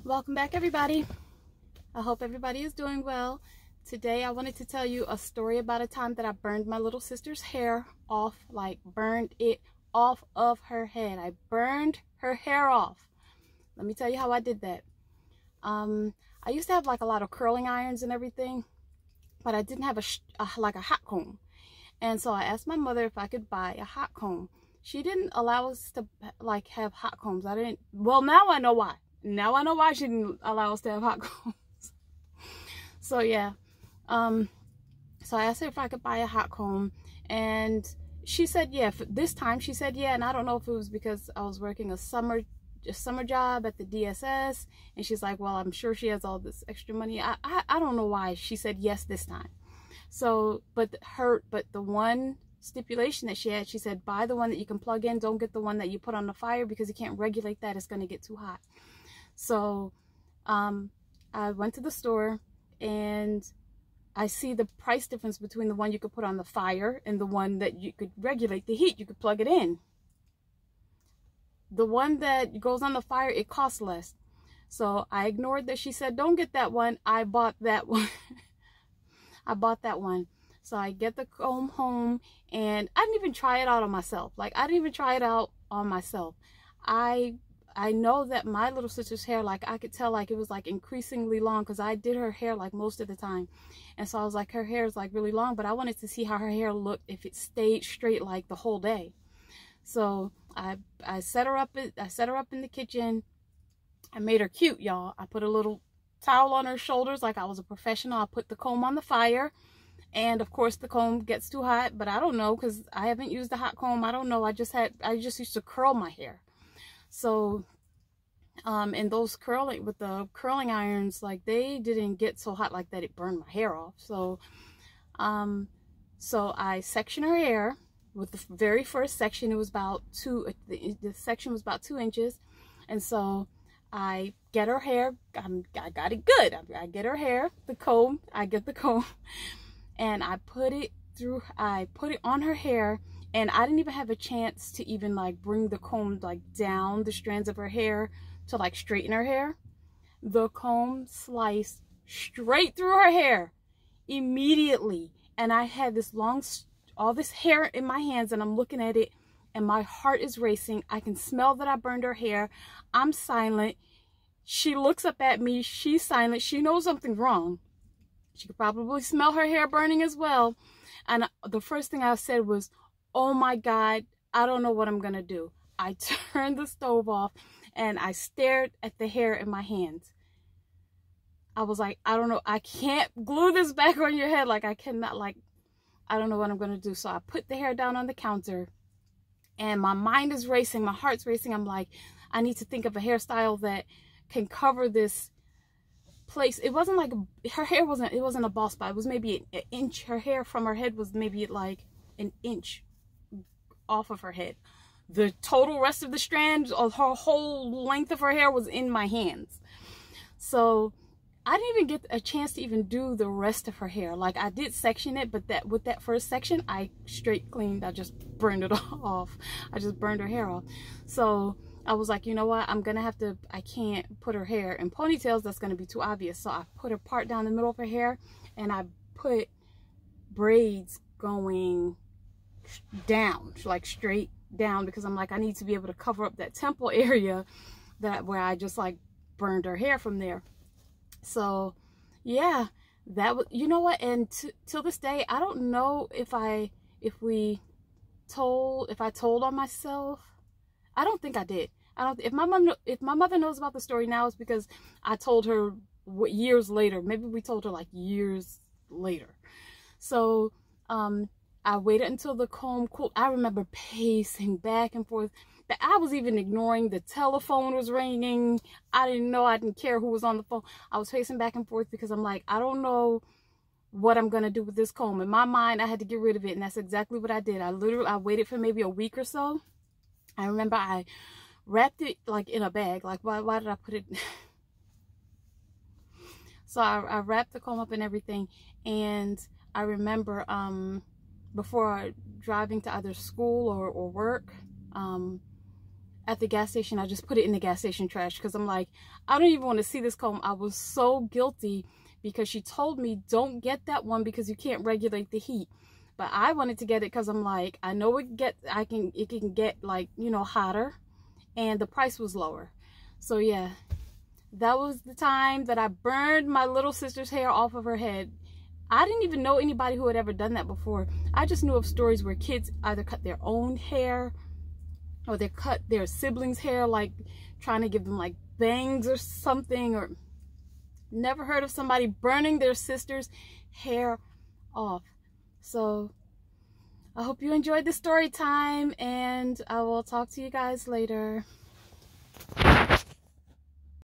Welcome back, everybody. I hope everybody is doing well. Today I wanted to tell you a story about a time that I burned my little sister's hair off, like burned it off of her head. I burned her hair off. Let me tell you how I did that. I used to have like a lot of curling irons and everything, but I didn't have a hot comb. And so I asked my mother if I could buy a hot comb. She didn't allow us to like have hot combs. Well, now I know why. Now I know why she didn't allow us to have hot combs. So yeah, so I asked her if I could buy a hot comb, and she said yeah. This time she said yeah, and I don't know if it was because I was working a summer job at the DSS, and she's like, well, I'm sure she has all this extra money. I don't know why she said yes this time. So, but the one stipulation that she had, she said, buy the one that you can plug in. Don't get the one that you put on the fire because you can't regulate that. It's going to get too hot. So I went to the store and I see the price difference between the one you could put on the fire and the one that you could regulate the heat. You could plug it in. The one that goes on the fire, it costs less. So I ignored that she said, don't get that one. I bought that one. I bought that one. So I get the comb home, and I didn't even try it out on myself. Like, I didn't even try it out on myself. I know that my little sister's hair, like, I could tell, like, it was like increasingly long because I did her hair like most of the time. And so I was like, her hair is like really long, but I wanted to see how her hair looked if it stayed straight like the whole day. So I set her up in the kitchen. I made her cute, y'all. I put a little towel on her shoulders like I was a professional. I put the comb on the fire, and of course the comb gets too hot, but I don't know because I haven't used the hot comb. I don't know. I just used to curl my hair. So and those curling irons, like, they didn't get so hot like that it burned my hair off. So so I section her hair. With the very first section, it was about the section was about 2 inches. And so I get her hair, I got it good. I get her hair, the comb, I get the comb, and I put it on her hair, and I didn't even have a chance to even like bring the comb like down the strands of her hair to like straighten her hair. The comb sliced straight through her hair immediately, and I had this all this hair in my hands, and I'm looking at it and my heart is racing. I can smell that I burned her hair. I'm silent. She looks up at me. She's silent. She knows something's wrong. She could probably smell her hair burning as well. And the first thing I said was, oh my God, I don't know what I'm going to do. I turned the stove off and I stared at the hair in my hands. I was like, I don't know. I can't glue this back on your head. Like, I cannot, like, I don't know what I'm going to do. So I put the hair down on the counter, and my mind is racing. My heart's racing. I'm like, I need to think of a hairstyle that can cover this place. It wasn't like, her hair wasn't, it wasn't a bald spot. It was maybe an inch. Her hair from her head was maybe like an inch off of her head. The total rest of the strand of her whole length of her hair was in my hands. So I didn't even get a chance to even do the rest of her hair. Like, I did section it, but with that first section, I straight cleaned. I just burned it off. I just burned her hair off. So I was like, you know what? I'm going to have to, I can't put her hair in ponytails. That's going to be too obvious. So I put her part down the middle of her hair, and I put braids going down, like straight down, because I'm like, I need to be able to cover up that temple area where I just like burned her hair from there. So yeah, that was, you know what, and till this day, I don't know if I told on myself. I don't think I did. If my mother knows about the story now, it's because I told her years later. Maybe we told her like years later. So I waited until the comb cooled. I remember pacing back and forth. I was even ignoring the telephone was ringing. I didn't care who was on the phone. I was pacing back and forth because I'm like, I don't know what I'm going to do with this comb. In my mind, I had to get rid of it. And that's exactly what I did. I waited for maybe a week or so. I remember I wrapped it like in a bag. Like, why did I put it? So I wrapped the comb up and everything. And I remember before driving to either school or work, at the gas station. I just put it in the gas station trash because I'm like, I don't even want to see this comb. I was so guilty because she told me don't get that one because you can't regulate the heat. But I wanted to get it because I'm like, I know it can get like, you know, hotter, and the price was lower. So yeah, that was the time that I burned my little sister's hair off of her head. I didn't even know anybody who had ever done that before. I just knew of stories where kids either cut their own hair or they cut their siblings' hair, like trying to give them like bangs or something, or never heard of somebody burning their sister's hair off. So I hope you enjoyed the story time, and I will talk to you guys later.